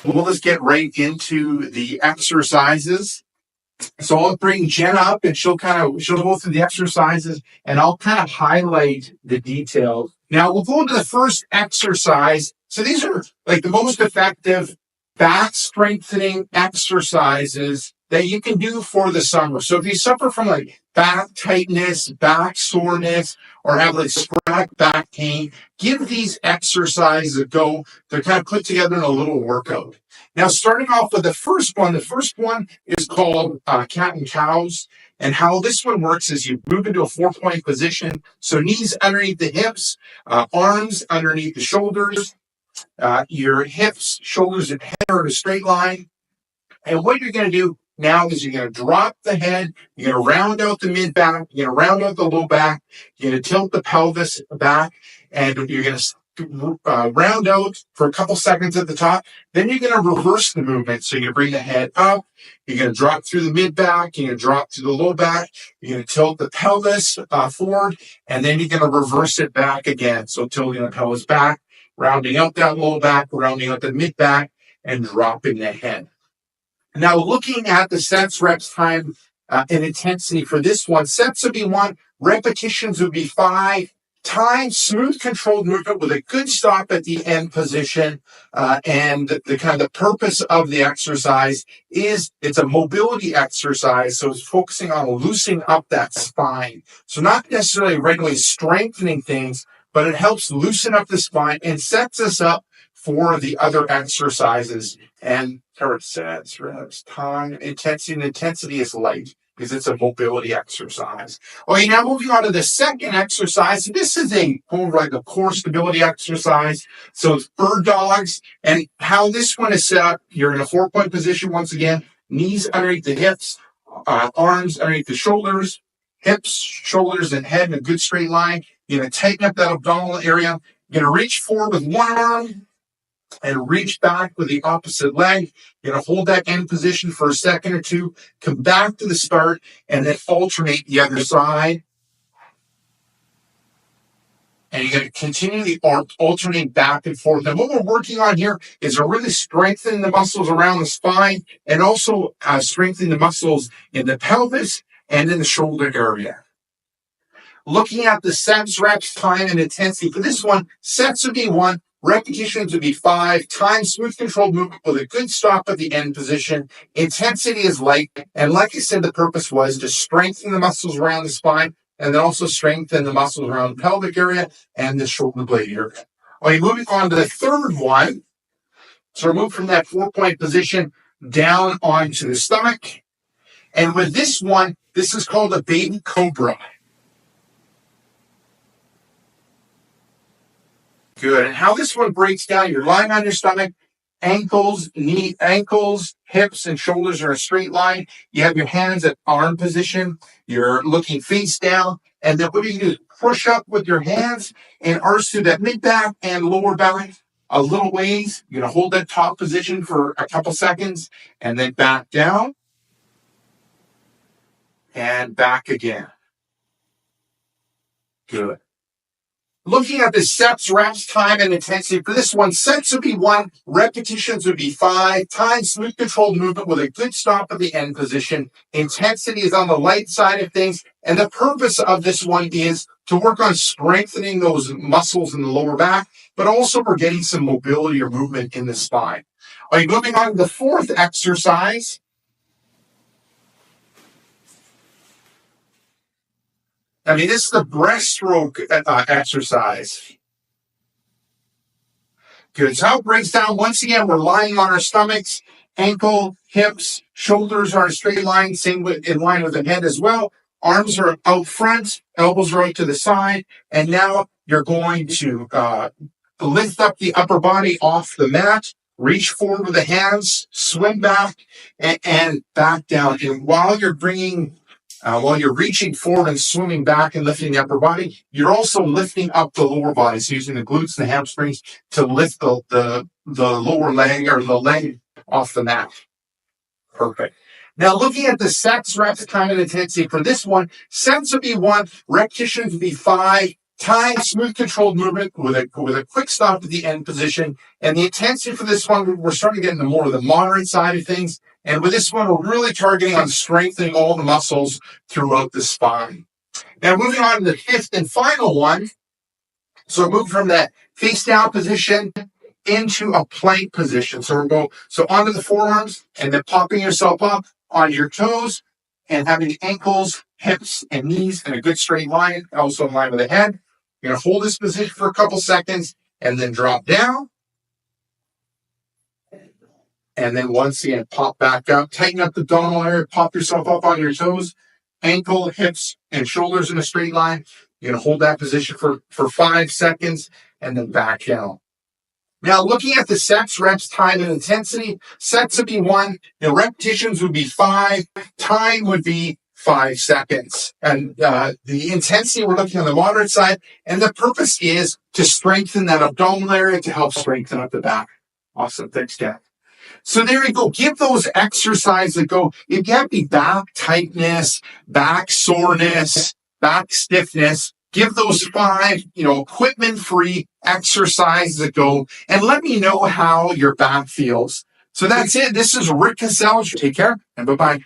We'll just get right into the exercises. So I'll bring Jen up and she'll go through the exercises and I'll kind of highlight the details. Now we'll go into the first exercise. So these are like the most effective back strengthening exercises that you can do for the summer. So if you suffer from like back tightness, back soreness, or have like chronic back pain, give these exercises a go. They're kind of put together in a little workout. Now, starting off with the first one is called cat and cows. And how this one works is you move into a 4-point position. So knees underneath the hips, arms underneath the shoulders, your hips, shoulders, and head are in a straight line. And what you're going to do now is you're going to drop the head, you're going to round out the mid back, you're going to round out the low back, you're going to tilt the pelvis back, and you're going to round out for a couple seconds at the top. Then you're going to reverse the movement. So you're going to bring the head up, you're going to drop through the mid back, you're going to drop through the low back, you're going to tilt the pelvis forward, and then you're going to reverse it back again. So tilting the pelvis back, rounding out that low back, rounding out the mid back, and dropping the head. Now, looking at the sets, reps, time, and intensity for this one, sets would be 1, repetitions would be 5, time, smooth, controlled movement with a good stop at the end position. And the kind of purpose of the exercise is it's a mobility exercise. So it's focusing on loosening up that spine. So not necessarily regularly strengthening things, but it helps loosen up the spine and sets us up for the other exercises. And sets, reps, time, intensity. And intensity is light because it's a mobility exercise. Okay, now moving on to the second exercise. This is like a core stability exercise. So it's bird dogs. And how this one is set up, you're in a 4-point position once again, knees underneath the hips, arms underneath the shoulders, hips, shoulders, and head in a good straight line. You're going to tighten up that abdominal area. You're going to reach forward with one arm and reach back with the opposite leg. You're going to hold that end position for a second or two, come back to the start, and then alternate the other side. And you're going to continue the alternate back and forth. And what we're working on here is we're really strengthening the muscles around the spine and also strengthening the muscles in the pelvis and in the shoulder area. Looking at the sets, reps, time, and intensity. For this one, sets would be 1, repetitions would be 5, time, smooth, controlled movement with a good stop at the end position. Intensity is light. And like I said, the purpose was to strengthen the muscles around the spine and then also strengthen the muscles around the pelvic area and the shoulder blade area. Okay, moving on to the third one. So we're moving from that 4-point position down onto the stomach. And with this one, this is called a baby cobra. Good. And how this one breaks down, you're lying on your stomach, ankles, hips, and shoulders are in a straight line. You have your hands at arm position. You're looking face down. And then what do? Push up with your hands and arch through that mid back and lower back a little ways. You're going to hold that top position for a couple seconds and then back down and back again. Good. Looking at the sets, reps, time, and intensity. For this one, sets would be 1, repetitions would be 5, time, smooth, controlled movement with a good stop at the end position. Intensity is on the light side of things. And the purpose of this one is to work on strengthening those muscles in the lower back, but also we're getting some mobility or movement in the spine. All right, moving on to the fourth exercise. This is the breaststroke exercise. Good. So how it breaks down, once again, we're lying on our stomachs, ankle, hips, shoulders are in a straight line, same in line with the head as well. Arms are out front, elbows are out to the side. And now you're going to lift up the upper body off the mat, reach forward with the hands, swim back, and back down. And while you're reaching forward and swimming back and lifting the upper body, you're also lifting up the lower body. So using the glutes and the hamstrings to lift the lower leg or the leg off the mat. Perfect. Now looking at the sets, reps, time, and intensity. For this one, sets would be 1, repetitions would be 5, Time, smooth, controlled movement with a quick stop at the end position. And the intensity for this one, we're starting to get into more of the moderate side of things. And with this one, we're really targeting on strengthening all the muscles throughout the spine. Now, moving on to the fifth and final one. So move from that face down position into a plank position. So we're going onto the forearms and then popping yourself up on your toes and having ankles, hips, and knees in a good straight line, also in line with the head. You're going to hold this position for a couple seconds and then drop down. And then once again, pop back up, tighten up the abdominal area, pop yourself up on your toes, ankle, hips, and shoulders in a straight line. You're going to hold that position for 5 seconds and then back down. Now, looking at the sets, reps, time, and intensity, sets would be 1, the repetitions would be 5, time would be 5 seconds. And the intensity, we're looking on the moderate side, and the purpose is to strengthen that abdominal area to help strengthen up the back. Awesome. Thanks, Dad. So there you go. Give those exercises a go. If you have any back tightness, back soreness, back stiffness, give those 5, equipment-free exercises a go, and let me know how your back feels. So that's it. This is Rick Cassell. Take care, and bye-bye.